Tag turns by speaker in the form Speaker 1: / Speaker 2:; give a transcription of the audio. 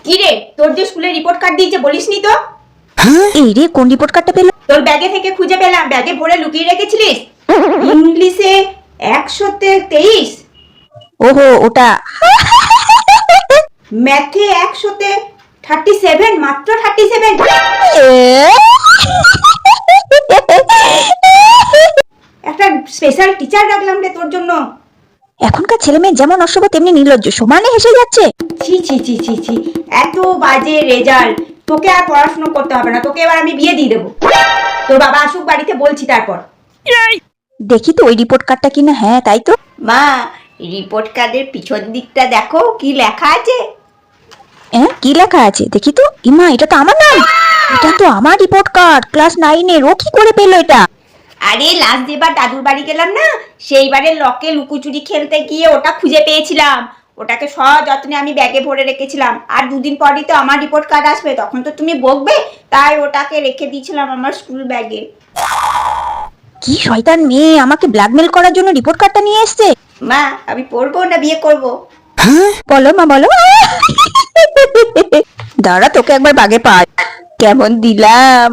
Speaker 1: কি রে, তোর যে স্কুলে রিপোর্ট কার্ড দিয়েছে বলিসনি তো?
Speaker 2: এই রে, কোন রিপোর্ট কার্ডটা পেলো?
Speaker 1: তোর ব্যাগে থেকে খুঁজে পেলাম, ব্যাগে ভরে লুকিয়ে রেখেছিলিস। ইংলিশে 123,
Speaker 2: ওহো, ওটা।
Speaker 1: ম্যাথে 137, মাত্র 37। একটা স্পেশাল টিচার রাখলাম রে তোর জন্য।
Speaker 2: এখনকার ছেলে মেয়ে যেমন অসভ্য তেমনি নির্লজ্জ, সমানে হেসে যাচ্ছে।
Speaker 1: ছি ছি ছি ছি ছি, এত বাজে রেজাল্ট। তোকে আর পড়াশোনা করতে হবে না, তোকে এবার আমি বিয়ে দিয়ে দেবো। তোর বাবা আসুক বাড়িতে, বলছি তারপর।
Speaker 2: দেখি তো ওই রিপোর্ট কার্ডটা কিনা। হ্যাঁ, তাই তো।
Speaker 1: মা, রিপোর্ট কার্ডের পিছন দিকটা দেখো কি লেখা আছে।
Speaker 2: হ্যাঁ, কি লেখা আছে দেখি তো। ইমা, এটা তো আমার নাম। এটা তো আমার রিপোর্ট কার্ড, ক্লাস 9-এর। ও কি করে পেলো এটা?
Speaker 1: আরে লাস্ট যেবার দাদুর বাড়ি গেলাম না, সেইবারে লকে লুকোচুরি খেলতে গিয়ে ওটা খুঁজে পেয়েছিলাম। ওটাকে সযত্নে আমি ব্যাগে ভরে রেখেছিলাম। আর দুদিন পরই তো আমার রিপোর্ট কার্ড আসবে, তখন তো তুমি বকবে, তাই ওটাকে রেখে দিয়েছিলাম আমার স্কুল ব্যাগে।
Speaker 2: কি শয়তান মেয়ে, আমাকে ব্ল্যাকমেল করার জন্য রিপোর্ট কার্ডটা নিয়ে এসেছে।
Speaker 1: মা, আমি পড়বো না বিয়ে করব?
Speaker 2: বলো মা, বলো। দাঁড়া, তোকে একবার বাগে পাই। কেমন দিলাম?